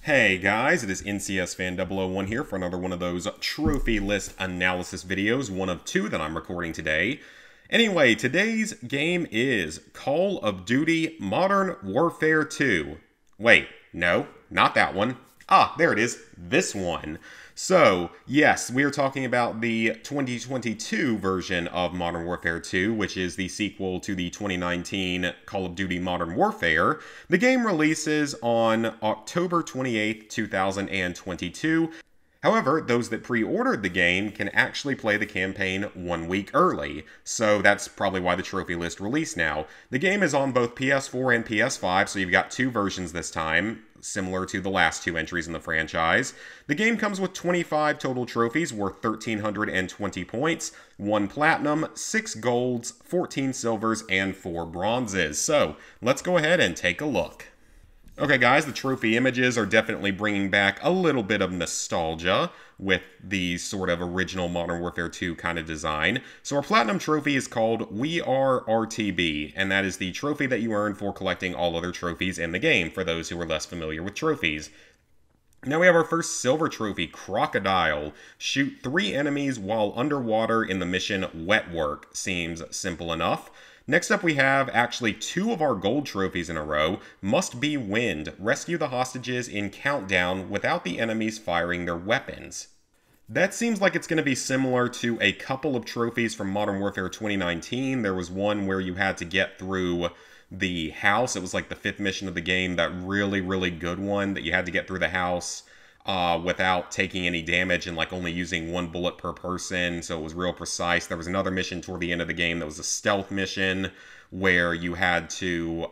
Hey guys, it is NCS Fan 001 here for another one of those trophy list analysis videos, one of two that I'm recording today. Anyway, today's game is Call of Duty Modern Warfare 2. Wait, no, not that one. Ah, there it is, this one. So, yes, we are talking about the 2022 version of Modern Warfare 2, which is the sequel to the 2019 Call of Duty Modern Warfare. The game releases on October 28th, 2022. However, those that pre-ordered the game can actually play the campaign 1 week early, so that's probably why the trophy list released now. The game is on both PS4 and PS5, so you've got two versions this time, similar to the last two entries in the franchise. The game comes with 25 total trophies worth 1,320 points, 1 platinum, 6 golds, 14 silvers, and 4 bronzes. So, let's go ahead and take a look. Okay guys, the trophy images are definitely bringing back a little bit of nostalgia with the sort of original Modern Warfare 2 kind of design. So our platinum trophy is called We Are RTB, and that is the trophy that you earn for collecting all other trophies in the game, for those who are less familiar with trophies. Now we have our first silver trophy, Crocodile. Shoot 3 enemies while underwater in the mission Wet Work. Seems simple enough. Next up we have actually 2 of our gold trophies in a row. Must Be Wind. Rescue the hostages in Countdown without the enemies firing their weapons. That seems like it's going to be similar to a couple of trophies from Modern Warfare 2019. There was one where you had to get through the house. It was like the 5th mission of the game, that really good one that you had to get through the house without taking any damage and like only using 1 bullet per person, so it was real precise. There was another mission toward the end of the game that was a stealth mission where you had to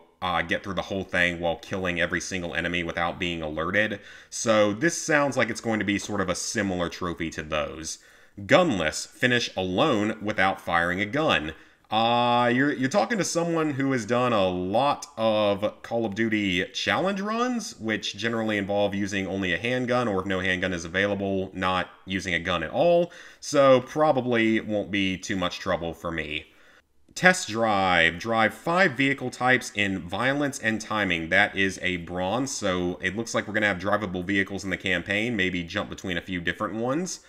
get through the whole thing while killing every single enemy without being alerted. So this sounds like it's going to be sort of a similar trophy to those. Gunless. Finish alone without firing a gun. You're talking to someone who has done a lot of Call of Duty challenge runs, which generally involve using only a handgun, or if no handgun is available, not using a gun at all, so probably won't be too much trouble for me. Test Drive. Drive 5 vehicle types in violence and timing. That is a bronze, so it looks like we're going to have drivable vehicles in the campaign, maybe jump between a few different ones.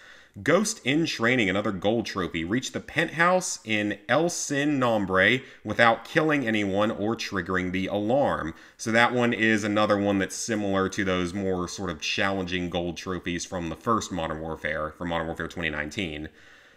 Ghost in Training, another gold trophy. Reach the penthouse in El Sin Nombre without killing anyone or triggering the alarm. So that one is another one that's similar to those more sort of challenging gold trophies from the first Modern Warfare, from Modern Warfare 2019.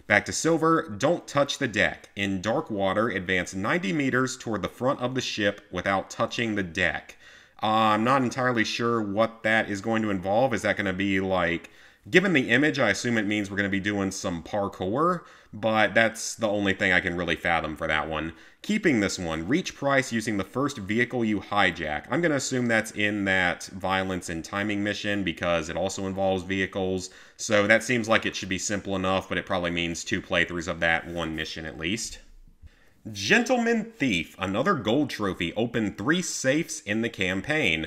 Back to silver, Don't Touch the Deck. In dark water, advance 90 meters toward the front of the ship without touching the deck. I'm not entirely sure what that is going to involve. Is that going to be like... Given the image, I assume it means we're going to be doing some parkour, but that's the only thing I can really fathom for that one. Keeping this one, reach price using the first vehicle you hijack. I'm going to assume that's in that violence and timing mission because it also involves vehicles, so that seems like it should be simple enough, but it probably means 2 playthroughs of that one mission at least. Gentleman Thief, another gold trophy. Open 3 safes in the campaign.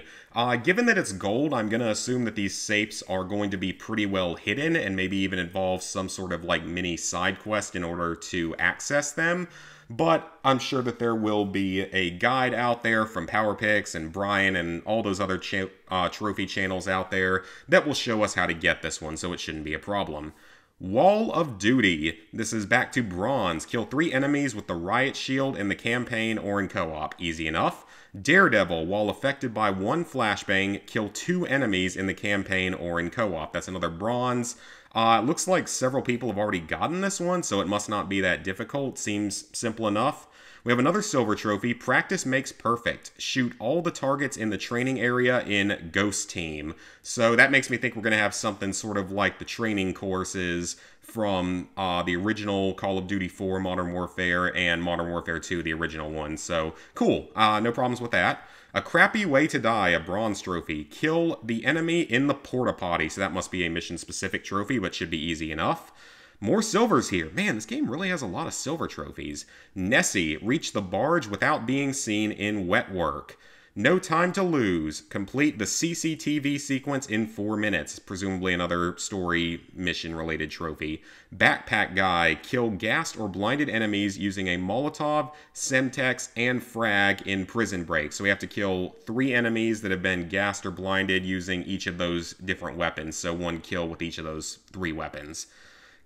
Given that it's gold, I'm going to assume that these safes are going to be pretty well hidden and maybe even involve some sort of like mini side quest in order to access them. But I'm sure that there will be a guide out there from PowerPix and Brian and all those other trophy channels out there that will show us how to get this one, so it shouldn't be a problem. Wall of Duty. This is back to bronze. Kill 3 enemies with the riot shield in the campaign or in co-op. Easy enough. Daredevil. While affected by 1 flashbang, kill 2 enemies in the campaign or in co-op. That's another bronze. It looks like several people have already gotten this one, so it must not be that difficult. Seems simple enough. We have another silver trophy, Practice Makes Perfect. Shoot all the targets in the training area in Ghost Team. So that makes me think we're going to have something sort of like the training courses from the original Call of Duty 4 Modern Warfare and Modern Warfare 2, the original one. So, cool. No problems with that. A Crappy Way to Die, a bronze trophy. Kill the enemy in the porta potty. So that must be a mission-specific trophy, but should be easy enough. More silvers here. Man, this game really has a lot of silver trophies. Nessie, reach the barge without being seen in Wet Work. No time to lose. Complete the CCTV sequence in 4 minutes. Presumably another story mission related trophy. Backpack guy. Kill gassed or blinded enemies using a Molotov, Semtex, and frag in Prison Break. So we have to kill 3 enemies that have been gassed or blinded using each of those different weapons. So 1 kill with each of those 3 weapons.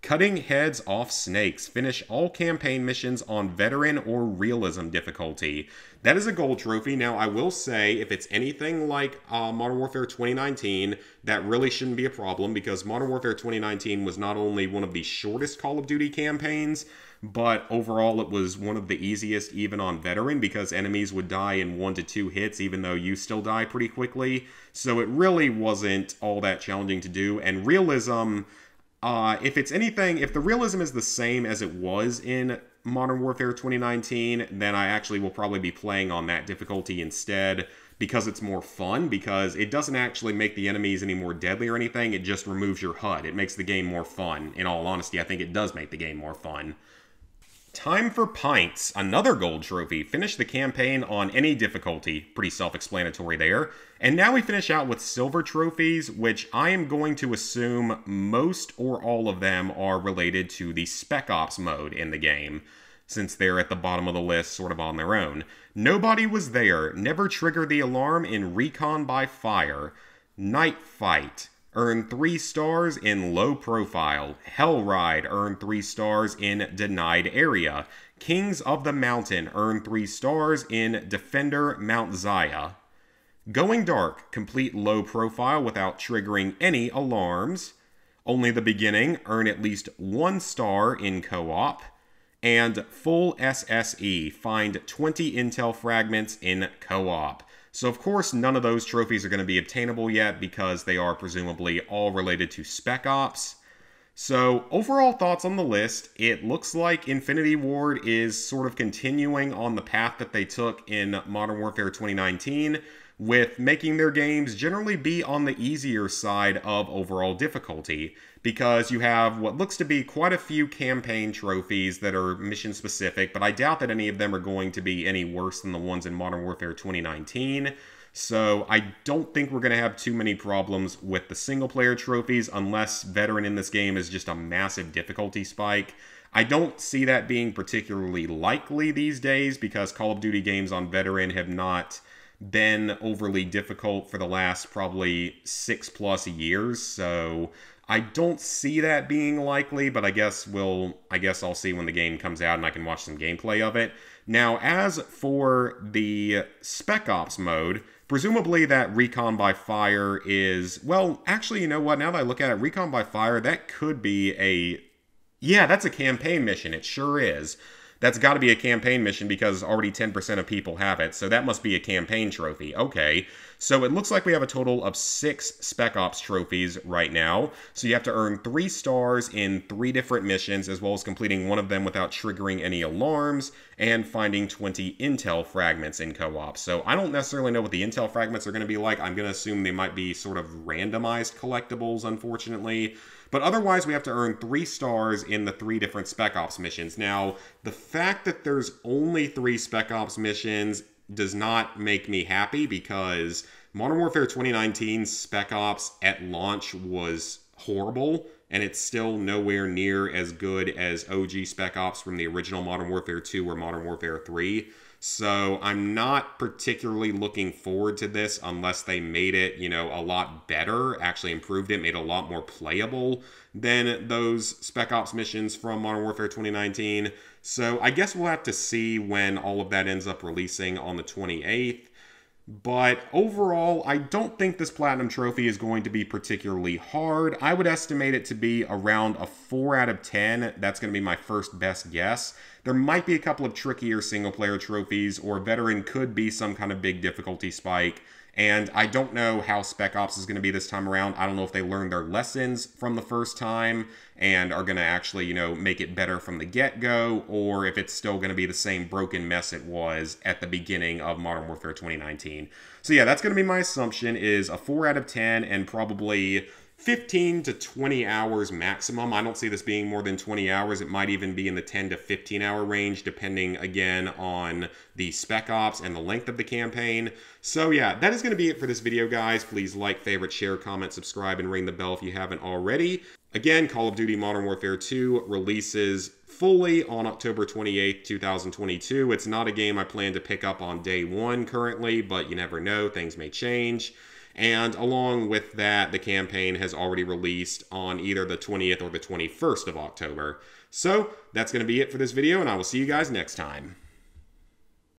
Cutting heads off snakes. Finish all campaign missions on veteran or realism difficulty. That is a gold trophy. Now, I will say, if it's anything like Modern Warfare 2019, that really shouldn't be a problem, because Modern Warfare 2019 was not only one of the shortest Call of Duty campaigns, but overall it was one of the easiest even on veteran, because enemies would die in 1 to 2 hits, even though you still die pretty quickly. So it really wasn't all that challenging to do. And realism... if it's anything, if the realism is the same as it was in Modern Warfare 2019, then I actually will probably be playing on that difficulty instead, because it's more fun, because it doesn't actually make the enemies any more deadly or anything, it just removes your HUD. It makes the game more fun. In all honesty, I think it does make the game more fun. Time for Pints, another gold trophy. Finish the campaign on any difficulty. Pretty self-explanatory there. And now we finish out with silver trophies, which I am going to assume most or all of them are related to the Spec Ops mode in the game, since they're at the bottom of the list sort of on their own. Nobody was there. Never trigger the alarm in Recon by Fire. Night Fight. Earn 3 stars in Low Profile. Hell Ride. Earn 3 stars in Denied Area. Kings of the Mountain. Earn 3 stars in Defender Mount Zaya. Going Dark. Complete Low Profile without triggering any alarms. Only the Beginning. Earn at least 1 star in Co-op. And Full SSE. Find 20 intel fragments in Co-op. So of course none of those trophies are going to be obtainable yet, because they are presumably all related to Spec Ops. So overall thoughts on the list, it looks like Infinity Ward is sort of continuing on the path that they took in Modern Warfare 2019, with making their games generally be on the easier side of overall difficulty, because you have what looks to be quite a few campaign trophies that are mission specific, but I doubt that any of them are going to be any worse than the ones in Modern Warfare 2019. So I don't think we're going to have too many problems with the single player trophies, unless veteran in this game is just a massive difficulty spike. I don't see that being particularly likely these days, because Call of Duty games on veteran have not been overly difficult for the last probably 6+ years, so I don't see that being likely, but I guess I'll see when the game comes out and I can watch some gameplay of it. Now, as for the Spec Ops mode, presumably that Recon by Fire is, well, actually, you know what, now that I look at it, Recon by Fire, that could be yeah, that's a campaign mission, it sure is. That's got to be a campaign mission, because already 10% of people have it, so that must be a campaign trophy. Okay, so it looks like we have a total of 6 Spec Ops trophies right now. So you have to earn 3 stars in 3 different missions, as well as completing one of them without triggering any alarms, and finding 20 intel fragments in co-op. So I don't necessarily know what the intel fragments are going to be like. I'm going to assume they might be sort of randomized collectibles, unfortunately. But otherwise, we have to earn 3 stars in the 3 different Spec Ops missions. Now, the fact that there's only 3 Spec Ops missions does not make me happy, because Modern Warfare 2019 Spec Ops at launch was horrible, and it's still nowhere near as good as OG Spec Ops from the original Modern Warfare 2 or Modern Warfare 3. So I'm not particularly looking forward to this unless they made it, you know, a lot better, actually improved it, made it a lot more playable than those Spec Ops missions from Modern Warfare 2019. So I guess we'll have to see when all of that ends up releasing on the 28th. But overall, I don't think this Platinum Trophy is going to be particularly hard. I would estimate it to be around a 4 out of 10. That's going to be my first best guess. There might be a couple of trickier single-player trophies, or Veteran could be some kind of big difficulty spike. And I don't know how Spec Ops is going to be this time around. I don't know if they learned their lessons from the first time and are going to actually, you know, make it better from the get-go, or if it's still going to be the same broken mess it was at the beginning of Modern Warfare 2019. So yeah, that's going to be my assumption, is a 4 out of 10 and probably 15 to 20 hours maximum. I don't see this being more than 20 hours. It might even be in the 10 to 15 hour range, depending again on the spec ops and the length of the campaign. So yeah, that is going to be it for this video, guys. Please like, favorite, share, comment, subscribe, and ring the bell if you haven't already. Again, Call of Duty Modern Warfare 2 releases fully on October 28th, 2022. It's not a game I plan to pick up on day one currently, but you never know, things may change. And along with that, the campaign has already released on either the 20th or the 21st of October. So that's going to be it for this video, and I will see you guys next time.